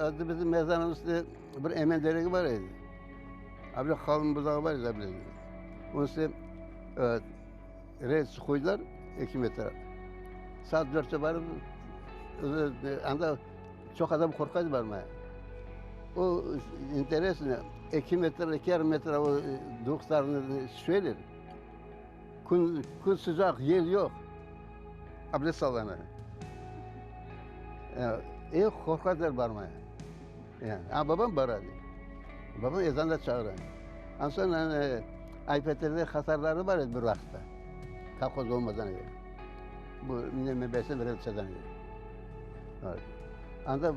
adı bizim mezarımızda bir emen deregi var idi. Abi kalın buzağı var ya abi. Onun üstüne reis koydular 2 metre. Saat 4'te varıp anda çok adam korkaydı varmaya. O interesine 2 metre, 2,5 metre o duklarını söyler. Kun sıcak, yer yok. Abdest sallanır. Yani, korkarlar varmaya. Yani, ama babam baradı. Babam ezan da çağırır. Ondan sonra iPad'lerde hasarları var ya bir vakti. Kalkoz olmadan önce. Bu mebesen veren çadan önce. Evet. Anda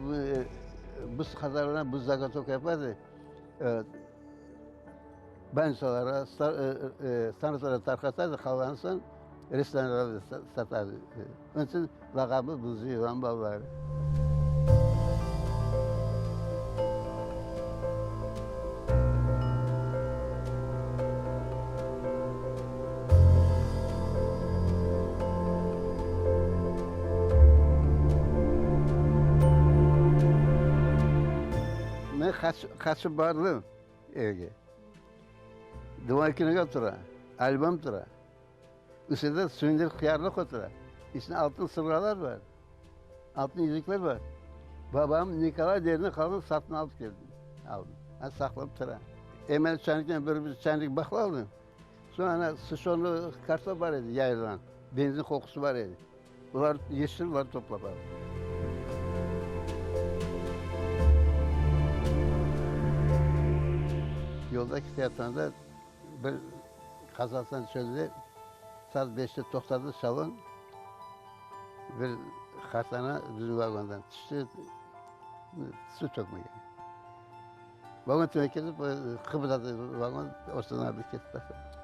bu hasarlarına bu zakatok yapardı. Bansalara, sanatlara tarkasaydı kalansan restoranlara satardı. Onun için lakabı Buzcu İvan Balları. Ben kaçıp vardım evge. Duvar kine otura, albüm tura. Üstünde sündür kıyarlık otura. İçinde altın sıvralar var. Altın yüzükler var. Babam Nikolay derine kaldı satın alıp geldim. Aldım. Ben sakladım tura. Hemen çenlikten böyle bir çenlik bakla aldım. Sonra sıçonlu kartop var idi yayılan. Benzin kokusu var idi. Bunlar yeşil var topladım. Yoldaki tiyatroda bir kazasından söyledi. Saat 5'te toxtadı salon. Bir xartana bizim vagondan düştü. Su tökmeye. Vagon tökülüp kıpırdadı vagon. Ortadan abi gitti.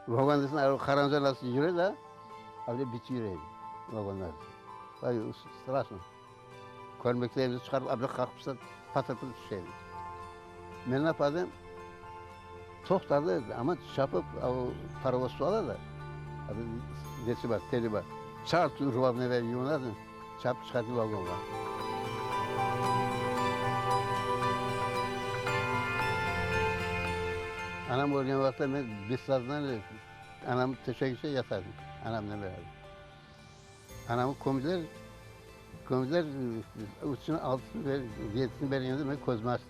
Vagon desin karanca nasıl yürüyor da abi bitiyor vagonlar. Vay straşno. Körmeklerimizi çıkarıp abi kalkıpsa patırtıp düşeydi. Ben ne yapardım? Toxtadı ama çapıp o parovoz suala da abi nesi var, teli var. Çart rubabına ver yunadın, çap çıkartı vagon var. Anam oynayan vakti ben Bisaz'dan anam teşekkürse yatardım. Anamla beraber. Anamın komşular uçunu altını ver, diyetini veren yanında ben kozmazdım.